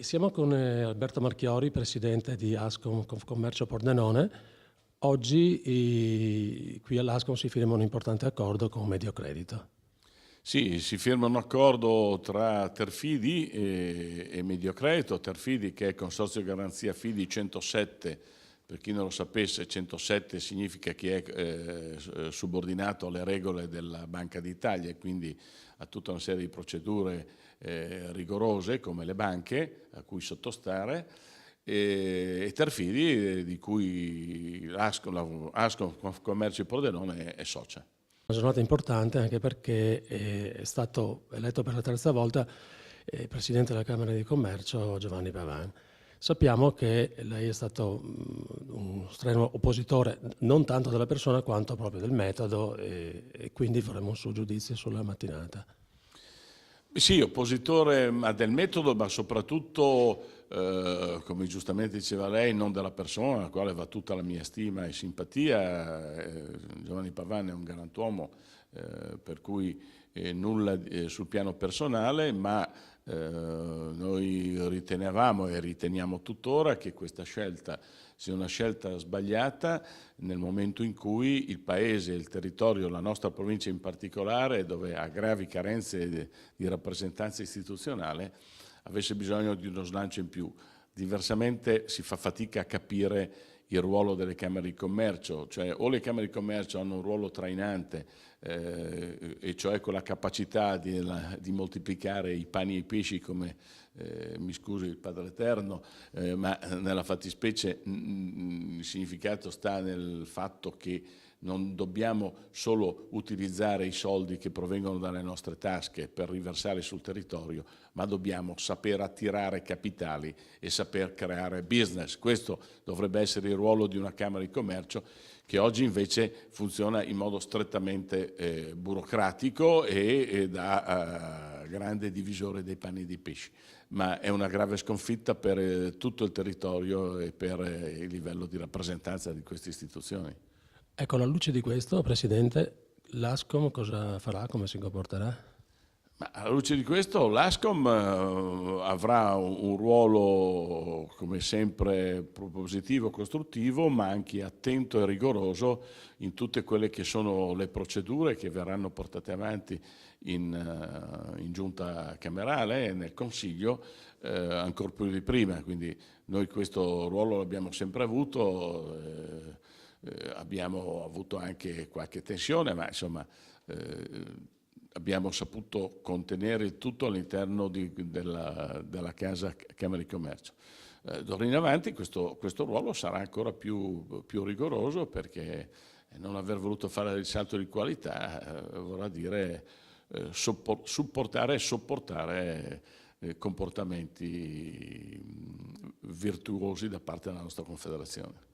Siamo con Alberto Marchiori, presidente di Ascom Confcommercio Pordenone. Oggi qui all'Ascom si firma un importante accordo con Mediocredito. Sì, si firma un accordo tra Terfidi e Mediocredito. Terfidi, che è il Consorzio Garanzia Fidi 107, per chi non lo sapesse, 107 significa che è subordinato alle regole della Banca d'Italia e quindi a tutta una serie di procedure rigorose come le banche a cui sottostare, e Terfidi, di cui Ascom Commercio Pordenone è socia. Una giornata importante anche perché è stato eletto per la terza volta presidente della Camera di Commercio Giovanni Pavan. Sappiamo che lei è stato un strenuo oppositore non tanto della persona quanto proprio del metodo e quindi vorremmo un suo giudizio sulla mattinata. Sì, oppositore del metodo, ma soprattutto, come giustamente diceva lei, non della persona, alla quale va tutta la mia stima e simpatia. Giovanni Pavan è un galantuomo, per cui nulla sul piano personale, ma noi ritenevamo e riteniamo tuttora che questa scelta sia una scelta sbagliata nel momento in cui il Paese, il territorio, la nostra provincia in particolare, dove ha gravi carenze di rappresentanza istituzionale, avesse bisogno di uno slancio in più. Diversamente si fa fatica a capire il ruolo delle Camere di Commercio, cioè o le Camere di Commercio hanno un ruolo trainante, e cioè con la capacità di moltiplicare i pani e i pesci, come mi scusi il Padre Eterno, ma nella fattispecie il significato sta nel fatto che non dobbiamo solo utilizzare i soldi che provengono dalle nostre tasche per riversare sul territorio, ma dobbiamo saper attirare capitali e saper creare business. Questo dovrebbe essere il ruolo di una Camera di Commercio, che oggi invece funziona in modo strettamente burocratico e da grande divisore dei pani e dei pesci. Ma è una grave sconfitta per tutto il territorio e per il livello di rappresentanza di queste istituzioni. Ecco, alla luce di questo, Presidente, l'Ascom cosa farà, come si comporterà? Ma alla luce di questo l'Ascom avrà un ruolo come sempre propositivo, costruttivo, ma anche attento e rigoroso in tutte quelle che sono le procedure che verranno portate avanti in giunta camerale e nel Consiglio, ancor più di prima. Quindi noi questo ruolo l'abbiamo sempre avuto, abbiamo avuto anche qualche tensione, ma insomma abbiamo saputo contenere il tutto all'interno della casa Camera di Commercio. D'ora in avanti questo ruolo sarà ancora più rigoroso, perché non aver voluto fare il salto di qualità vorrà dire supportare e sopportare comportamenti virtuosi da parte della nostra Confederazione.